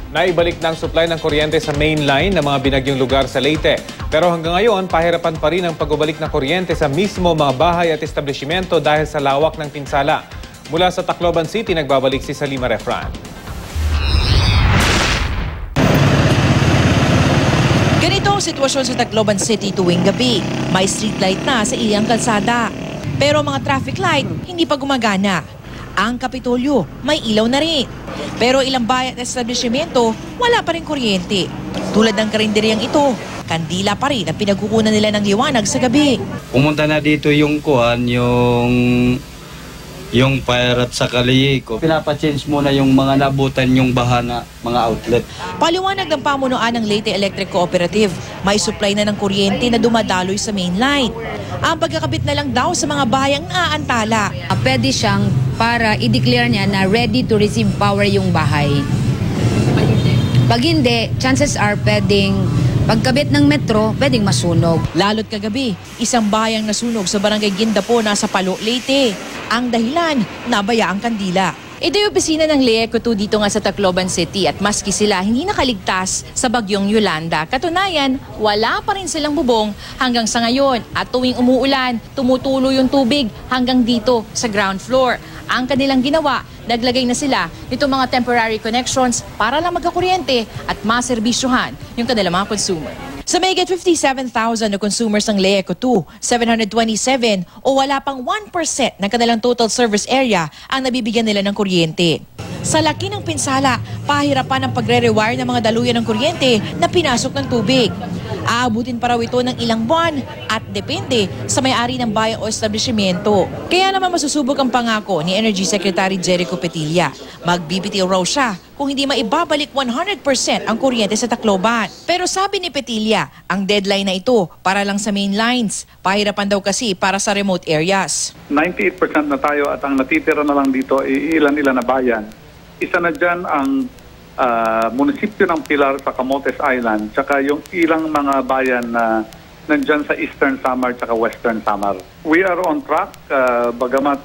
Naibalik na ang supply ng kuryente sa main line ng mga binagyong lugar sa Leyte. Pero hanggang ngayon, pahirapan pa rin ang pagbabalik ng kuryente sa mismo mga bahay at establishmento dahil sa lawak ng pinsala. Mula sa Tacloban City, nagbabalik si Salima Refran. Ganito ang sitwasyon sa Tacloban City tuwing gabi. May streetlight na sa ilang kalsada. Pero mga traffic light hindi pa gumagana. Ang Kapitolyo may ilaw na rin. Pero ilang bayan at establishmento wala pa rin kuryente. Tulad ng karinderyang ito, kandila pa rin ang pinagkukunan nila ng liwanag sa gabi. Pumunta na dito yung fire at sa Kalihiko. Pinapa-change muna yung mga nabutan yung bahana, mga outlet. Paliwanag ng pamunuan ng Leyte Electric Cooperative, may supply na ng kuryente na dumadaloy sa main line. Ang pagkakabit na lang daw sa mga bahayang naaantala. Pwede siyang para i-declare niya na ready to receive power yung bahay. Pag hindi, chances are pwedeng pagkabit ng metro, pwedeng masunog. Lalo't kagabi, isang bahayang nasunog sa barangay Guindapo nasa Palo, Leyte. Ang dahilan, nabaya ang kandila. Ito yung opisina ng LEECO 2 dito nga sa Tacloban City at maski sila hindi nakaligtas sa bagyong Yolanda. Katunayan, wala pa rin silang bubong hanggang sa ngayon at tuwing umuulan, tumutulo yung tubig hanggang dito sa ground floor. Ang kanilang ginawa, naglagay na sila nitong mga temporary connections para lang magkakuryente at maserbisyuhan yung kanilang mga consumer. Sa mahigit 57,000 na consumers ng LEECO 2, 727 o wala pang 1% ng kanilang total service area ang nabibigyan nila ng kuryente. Sa laki ng pinsala, pahirapan ang pagre-rewire ng mga daluyan ng kuryente na pinasok ng tubig. Aabutin pa raw ito ng ilang buwan at depende sa may-ari ng bayan o establishmento. Kaya naman masusubok ang pangako ni Energy Secretary Jericho Petilla. Magbibitiw raw siya kung hindi maibabalik 100% ang kuryente sa Tacloban. Pero sabi ni Petilla, ang deadline na ito para lang sa main lines. Pahirapan daw kasi para sa remote areas. 98% na tayo at ang natitira na lang dito ay ilan-ilan na bayan. Isa na dyan ang munisipyo ng Pilar sa Camotes Island, tsaka yung ilang mga bayan na nandyan sa Eastern Samar tsaka Western Samar. We are on track, bagamat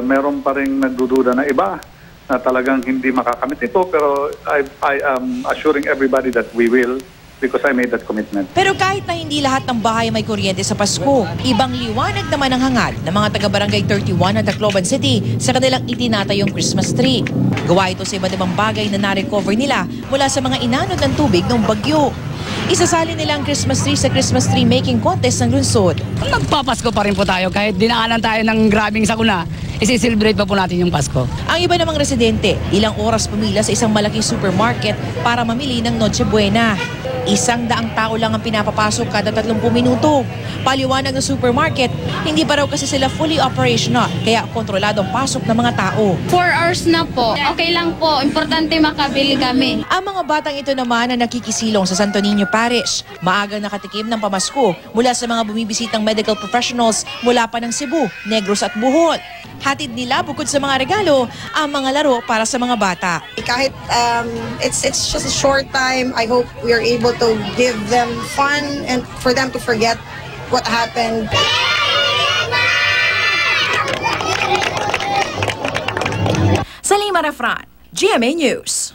meron pa rin nagdududa na iba na talagang hindi makakamit ito, pero I am assuring everybody that we will because I made that commitment. Pero kahit na hindi lahat ng bahay may kuryente sa Pasko, ibang liwanag naman ang hangad ng mga taga-barangay 31 ng Tacloban City sa kanilang itinatayong Christmas tree. Gawa ito sa iba't ibang bagay na na-recover nila mula sa mga inanod ng tubig ng bagyo. Isasali nila ang Christmas tree sa Christmas tree making contest ng lungsod. Magpapasko pa rin po tayo kahit dinaanan tayo ng grabing sakuna. Isi-celebrate pa po natin yung Pasko. Ang iba namang residente, ilang oras pumila sa isang malaking supermarket para mamili ng Noche Buena. 100 tao lang ang pinapapasok kada 30 minuto. Paliwanag ng supermarket, hindi pa raw kasi sila fully operational, kaya kontrolado ang pasok ng mga tao. 4 hours na po. Okay lang po. Importante makabili kami. Ang mga batang ito naman na nakikisilong sa Santo Niño Parish, maagang nakatikim ng pamasko mula sa mga bumibisitang medical professionals mula pa ng Cebu, Negros at Bohol. Hatid nila bukod sa mga regalo, ang mga laro para sa mga bata. Kahit it's just a short time, I hope we are able to give them fun and for them to forget what happened. Salima Refran, GMA News.